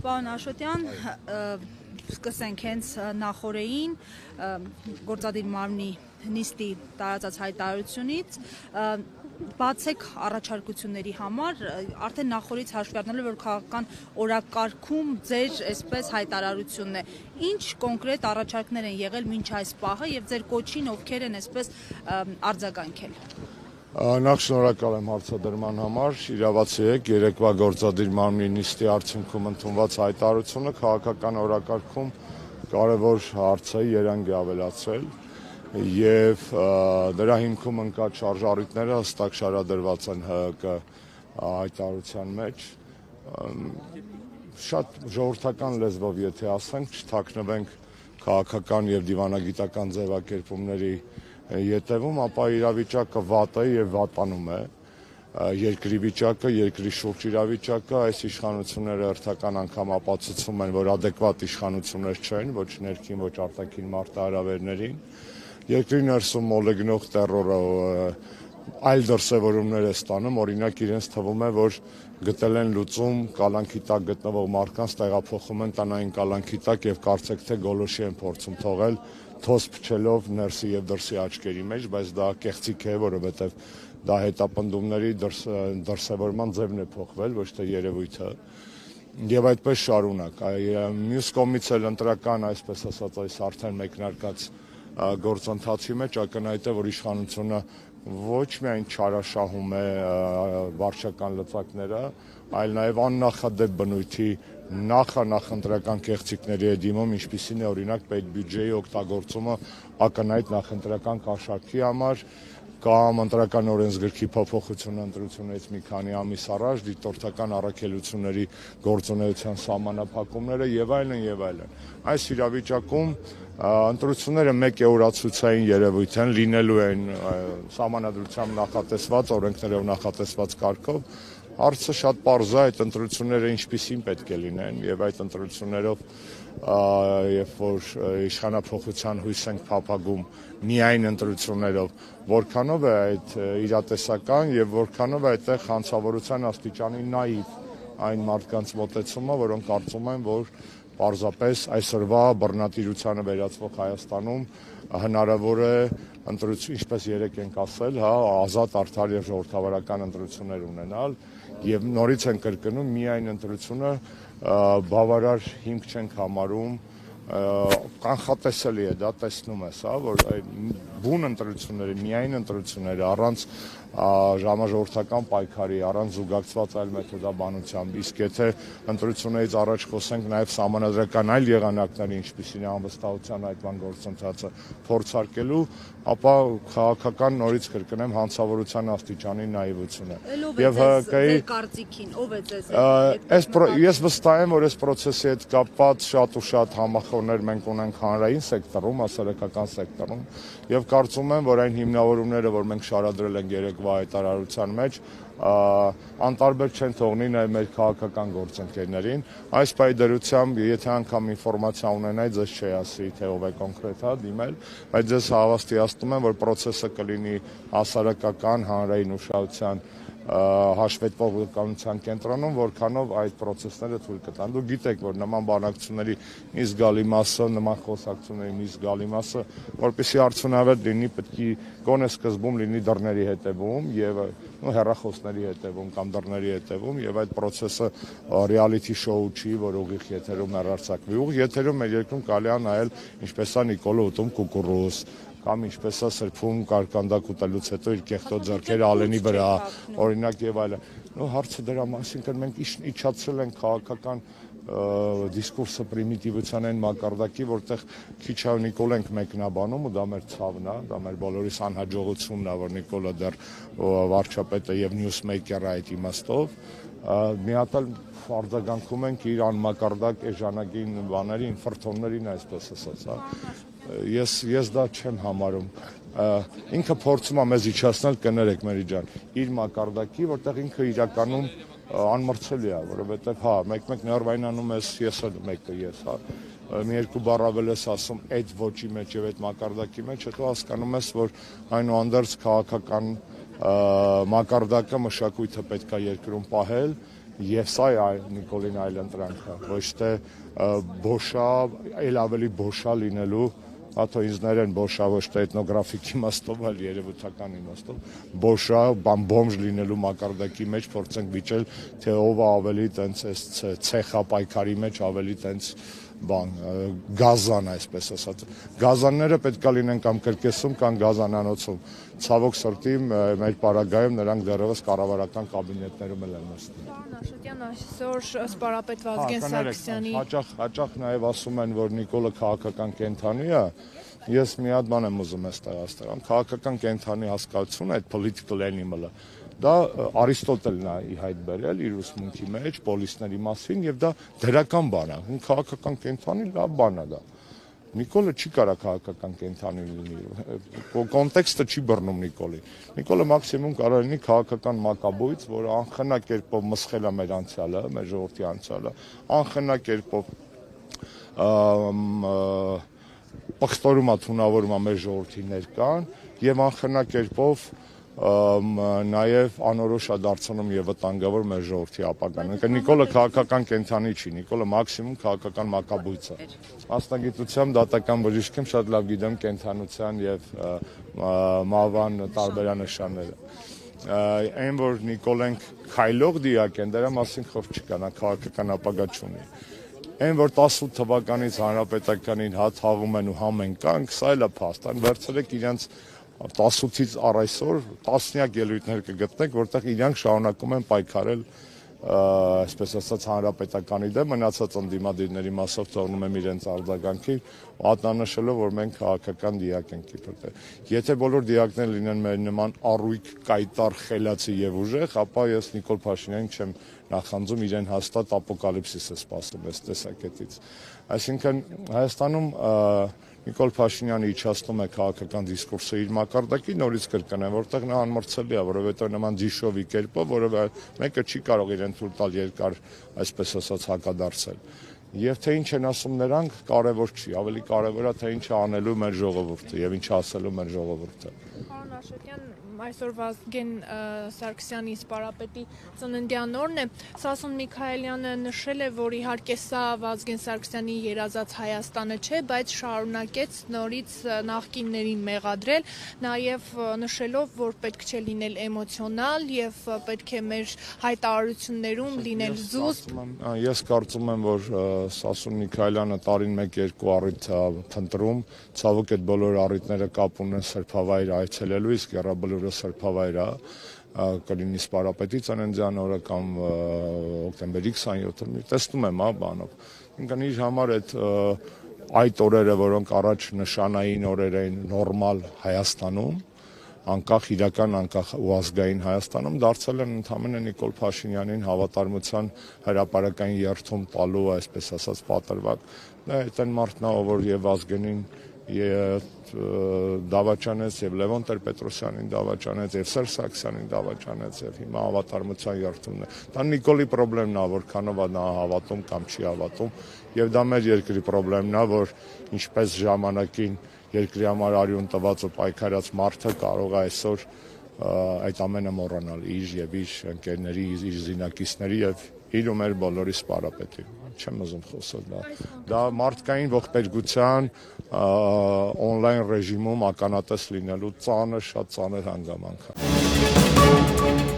Պարոն Աշոտյան, սկսենք հենց նախօրեին գործադիր մարմնի նիստի տարածած հայտարարությունից, բացեք առաջարկությունների համար, արդեն նախորից հաշվի առնելով, որ քաղաքական օրակարգում ձեր այսպես հայտարարությունն է, ինչ կոնկրետ առաջարկներ են եղել մինչ այս պահը եւ ձեր կոչին ովքեր են այսպես արձագանքել։ Նախ շնորհակալ եմ հարցադրման համար, իրավացի եք, երեկվա գործադիր մարմնի նիստի արդյունքում ընդունված հայտարարությունը քաղաքական օրակարգում կարևոր հարց է, երանգ է ավելացրել եւ դրա հիմքում ընկած շարժառիթները հստակ շարադրված են ՀՀԿ հայտարարության մեջ։ Շատ ժողովրդական լեզվով եթե ասենք, չթաքնվենք քաղաքական եւ դիվանագիտական ձևակերպումների ետևում, ապա իրավիճակը վատ է եւ վատանում է, երկրի վիճակը, երկրի շուրջ իրավիճակը, այս իշխանությունները հերթական անգամ ապացուցում են, որ ադեկվատ իշխանություններ չեն, ոչ ներքին, ոչ արտաքին մարտահրավերներին, երկրի ներսում մոլեգնող տեռորը այլ դրսևորումներ է ստանում, օրինակ իրենց թվում է, որ գտել են լուծում կալանքի տակ գտնվող մարդկանց տեղափոխում են տնային կալանքի տակ եւ կարծեք թե գոլոշի են փորձում թողել թոս փչելով ներսի եւ դրսի աչքերի մեջ, բայց դա կեղծիք է, որովհետեւ դա հետապնդումների դրսևորման ձևն է փոխվել, ոչ թե երևույթը։ Եվ այդպես շարունակ։ Մյուս կողմից էլ ընտրական, այսպես ասած, այս արդեն մեկնարկած գործընթացի մեջ ակնհայտ է, որ իշխանությունը ոչ միայն չարաշահում է վարչական լծակները, այլ նաև աննախադեպ բնույթի նախընտրական կեղծիքների է դիմում, ինչպիսին է օրինակ պետբյուջեի օգտագործումը ակնհայտ նախընտրական կաշառքի համար կամ ընտրական օրենսգրքի փոփոխությունը ընտրությունից մի քանի ամիս առաջ, դիտորդական առաքելությունների գործունեության սահմանափակումները եւ այլն եւ այլն։ Այս իրավիճակում ընտրությունները մեկեորացուցային երևույթ են, լինելու են սահմանադրությամբ նախատեսված, օրենքներով նախատեսված կարգով։ Հարցը շատ պարզ է, այդ ընտրությունները ինչպիսին պետք է լինեն եւ այդ ընտրություններով երբ որ իշխանափոխության հույս ենք փափագում միայն ընտրություններով, որքանով է այդ իրատեսական եւ որքանով է այդտեղ հանցավորության աստիճանի նայիվ այն մարդկանց մոտեցումը, որոնք կարծում են, որ պարզապես այսօրվա բռնատիրությանը վերածվող Հայաստանում հնարավոր է ընտրություն, ինչպես երեք ենք ասել, ազատ, արդար եւ ժողովրդավարական ընտրություններ ունենալ եւ նորից են կրկնում միայն ընտրությունը բավարար հիմք չենք համարում, կանխատեսելի է դա, տեսնում ես, որ բուն ընտրությունները, միայն ընտրությունները առանց ժամաժողովրդական պայքարի, առանց զուգակցված այլ մեթոդաբանությամբ, իսկ եթե ընտրություններից առաջ խոսենք նաև սահմանադրական այլ եղանակների, ինչպիսին է անվստահության այդման գործընթացը փորձարկելու, ապա քաղաքական նորից կրկնեմ հանցավորության աստիճանի նայվությունը։ Եվ ՀԿ-ի կարծիքին, ով է ձեզ ես վստահ եմ, որ այս process-ի հետ կապված շատ ու շատ համախոհներ մենք ունենք հանրային սեկտորում, հասարակական սեկտորում, եւ կարծում եմ, որ այն հիմնավորումները, որ մենք շարադրել ենք երեկվա հայտարարության մեջ, անտարբեր չեն թողնի նաև մեր քաղաքական գործընկերներին։ Այս պայդրությամբ, եթե անգամ ինֆորմացիա ունենայի, ձեզ չի ասի, թե ով է կոնկրետ դիմել, բայց ձեզ հավաստիացնում եմ, որ process-ը կլինի հասարակական, հանրային ուշադրության հաշվետվողականության կենտրոնում, որքանով այդ process-ները թույլ կտան։ Դուք գիտեք, որ նման բանակցությունների մի զգալի մասը, նման խոսակցությունների մի զգալի մասը, որպեսզի արդյունավետ լինի, պետք է գոնե սկզբում լինի դռների հետևում եւ հեռախոսների հետևում կամ դռների հետևում եւ այդ process-ը reality show չի, որ ուղիղ եթերում հեռարձակվի։ Ուղիղ եթերում մեր երկրում կարելի է նայել ինչպես է Նիկոլը ուտում կուկուռուզ կամ ինչպես է սրբում կարկանդակ ուտելուց հետո իր կեղտոտ ձեռքերը ալենի վրա, օրինակ եւ այլն։ Հարցը դրա մասին մենք իջացրել ենք քաղաքական դիսկուրսը պրիմիտիվության այն մակարդակի, որտեղ քիչ Նիկոլ ենք մեկնաբանում ու դա մեր ցավն է, դա մեր բոլորիս անհաջողությունն է, որ Նիկոլը դեռ վարչապետը եւ նյուզմեյքերը այդ իմաստով մի հատ էլ արձագանքում ենք իր անմակարդակ էժանագին բաներին, ֆրթոններին, այսպես ասած, Ես դա չեմ համարում, ինքը փորձում է մեզ իջացնել, կներեք Մերի ջան, իր մակարդակի, որտեղ ինքը իրականում անմրցելի է, որովհետև մեկ ներվայնանում ես մեկը ես, մի երկու բառ ավել ես ասում այդ ոճի մեջ եւ այդ մակարդակի մեջ, հետո հասկանում ես, որ այնուհանդերձ քաղաքական մակարդակը մշակույթը պետք է երկրում պահել Եվ սա է Նիկոլին այլ ընտրանքը, ոչ թե բոշա, այլ ավելի բոշա լինելու, հատո ինձներ են բոշա ոչ թե էթնոգրաֆիկ իմաստով, այլ երևութական իմաստով, բոշա, բոմժ լինելու մակարդակի մեջ փորձենք վիճել, թե ով է ավելի տենց ցեխապայքարի մեջ ավելի տենց գազան, այսպես ասած։ Գազանները պետք է լինեն կամ կրկեսում, կամ գազանանոցում։ Ցավոք սրտի մեր պարագայում նրանք դեռևս կառավարական կաբինետներում են նստում։ Պարոն Աշոտյան, այսօր սպարապետ Վազգեն Սարգսյանի Հաճախ նաև ասում են, որ Նիկոլը քաղաքական կենդանի է։ Ես մի հատ բան եմ ուզում այստեղ ասել։ Քաղաքական կենդանի հասկացությունը, այդ political animal-ը, դա Արիստոտելն է ի հայտ բերել իր ուսմունքի մեջ պոլիսների մասին, եւ դա դրական բան է։ Քաղաքական կենդանի լավ բան է դա։ Նիկոլը չի կարա քաղաքական կենդանի լինի, կոնտեքստը չի բռնում Նիկոլին։ Նիկոլը մաքսիմում կարող լինի քաղաքական մակաբույց, որը անխնա կերպով մսխել է մեր անցյալը, մեր ժողովրդի անցյալը, անխնա կերպով պղտորում է թունավորում է մեր ժողովրդի ներկան եւ անխնա կերպով նաև անորոշ է դարձնում եւ վտանգավոր մեր ժողովրդի ապագան։ Նիկոլը քաղաքական կենդանի չի, Նիկոլը մաքսիմում քաղաքական մակաբույց է։ Մասնագիտությամբ դատական բժիշկ եմ, շատ լավ գիտեմ կենդանության եւ մավան տարբերանշանները։ Այն որ Նիկոլենք քայլող դիակ են, դրա մասին խոսք չկա, նա քաղաքական ապագա չունի։ Այն որ 18 թվականից հանրապետականին հաղում են ու համ են կանք, սա էլ է փաստ, վերցրեք իրենց 18-ից առ այսօր տասնյակ ելույթներ կգտնեք, որտեղ իրանք շարունակում են պայքարել, այսպես ասած, հանրապետականի դեմ, մնացած ընդդիմադիրների մասով թողնում եմ իրենց արձագանքի, մատնանշելով, որ մենք քաղաքական դիակ ենք իբրև։ Եթե բոլոր դիակները լինեն մեր նման առույգ, կայտար, խելացի եւ ուժեղ, ապա ես Նիկոլ Փաշինյանին չեմ նախանձում, իրեն հաստատ ապոկալիպսիս է սպասում այս տեսակետից։ Այսինքն Հայաստանում Նիկոլ Փաշինյանը իջացնում է քաղաքական դիսկուրսը իր մակարդակի, նորից կրկնեմ, որտեղ նա անմրցելի է, որովհետև նման դիշովի կերպով, որը մեկը չի կարող իրեն թույլ տալ երկար, այսպես ասած, հակադարձել։ Եվ թե ինչ են ասում նրանք, կարևոր չի, ավելի կարևոր է թե ինչ է անելու մեր ժողովուրդը եւ ինչ ասելու մեր ժողովուրդը։ Պարոն Աշոտյան, այսօր Վազգեն Սարգսյանի սպարապետի ծննդյան օրն է, Սասուն Միքայելյանը նշել է, որ իհարկե սա Վազգեն Սարգսյանի երազած Հայաստանը չէ, բայց շարունակեց նորից նախկիններին մեղադրել, նաև նշելով, որ պետք չէ լինել էմոցիոնալ եւ պետք է մեր հայտարարություններում լինել զուսպ։ Ես կարծում եմ, որ Սասուն Միքայելյանը տարին 1-2 առիթ է փնտրում, ցավոք այդ բոլոր առիթները կապ ունեն սրբավայր այցելելու, իսկ եռաբլուրը սրբավայր է, կլինի սպարապետի ծննդյան օրը կամ օկտեմբերի 27-ը, տեսնում եմ, բանով։ Ինքն իր համար այդ օրերը, որոնք առաջ նշանային օրեր էին նորմալ Հայաստանում, անկախ իրական, անկախ ու ազգային Հայաստանում, դարձել են ընդհանրապես Նիկոլ Փաշինյանին հավատարմության հրապարակային երթում տալու, այսպես ասած, պատրվակ։ Դա այդ այն մարդն է, որ եւ Վազգենին դավաճանեց եւ Լևոն Տեր-Պետրոսյանին դավաճանեց եւ Սերժ Սարգսյանին դավաճանեց եւ հիմա հավատարմության երթումն է։ Դա Նիկոլի խնդիրն է, որքանով է նա հավատում կամ չի հավատում եւ դա մեր երկրի խնդիրն է, որ ինչպես ժամանակին երկրի համար արյուն տված ու պայքարած մարդը կարող է այսօր այդ ամենը մոռանալ իր եւ իր ընկերների, իր զինակիցների եւ իր ու մեր բոլորի սպարապետի։ Չեմ ուզում խոսել դա մարդկային ողբերգության on-line ռեժիմում ականատես լինելու ծանր, շատ ծանր հանգամանք է։